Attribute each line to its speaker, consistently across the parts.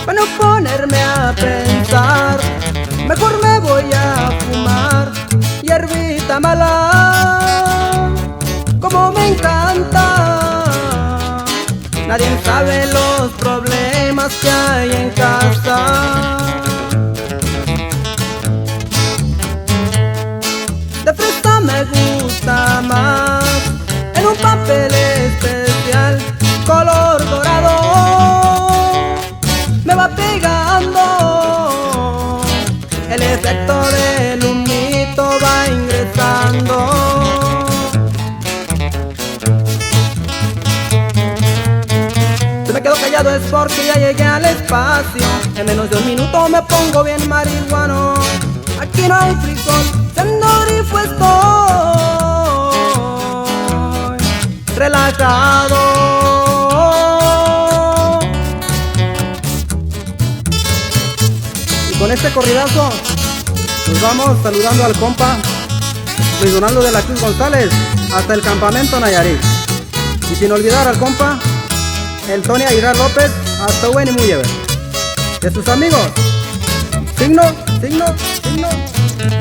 Speaker 1: Para no ponerme a pensar, mejor me voy a fumar hierbita mala, como me encanta. Nadie sabe los problemas que hay en casa. De fresa me gusta más, en un papel especial, color dorado, me va pegando, el efecto del humito va ingresando. Si me quedo callado es porque ya llegué al espacio, en menos de un minuto me pongo bien marihuano. Aquí no hay frijol, siendo grifo estoy relajado. Con este corridazo nos vamos saludando al compa Luis Donaldo de la Cruz González hasta el campamento Nayarit, y sin olvidar al compa el Tony Aguilar López hasta Buen y Muyever. De sus amigos Signo,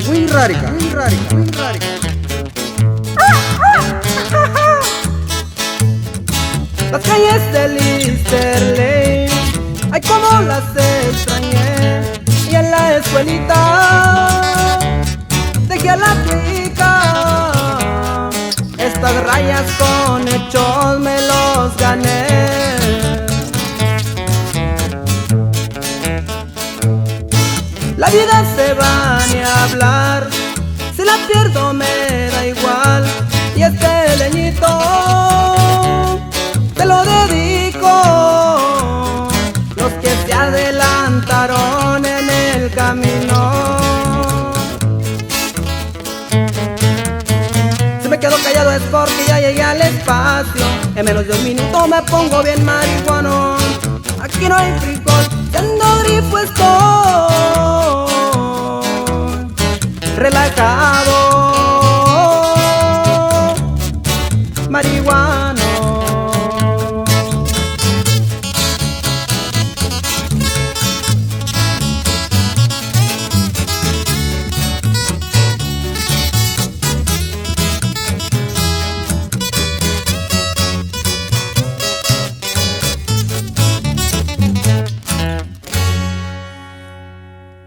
Speaker 1: muy rarica. Las calles de Lister Lane, ay como las extrañé. Y en la escuelita dejé a la clica, estas rayas con hechos me los gané. La vida se va ni a hablar, si la pierdo me da igual. Y este leñito te lo dedico, los que se adelantaron en el camino. Si me quedo callado es porque ya llegué al espacio, en menos de un minuto me pongo bien marihuano. Aquí no hay frijol, siendo grifo estoy relajado.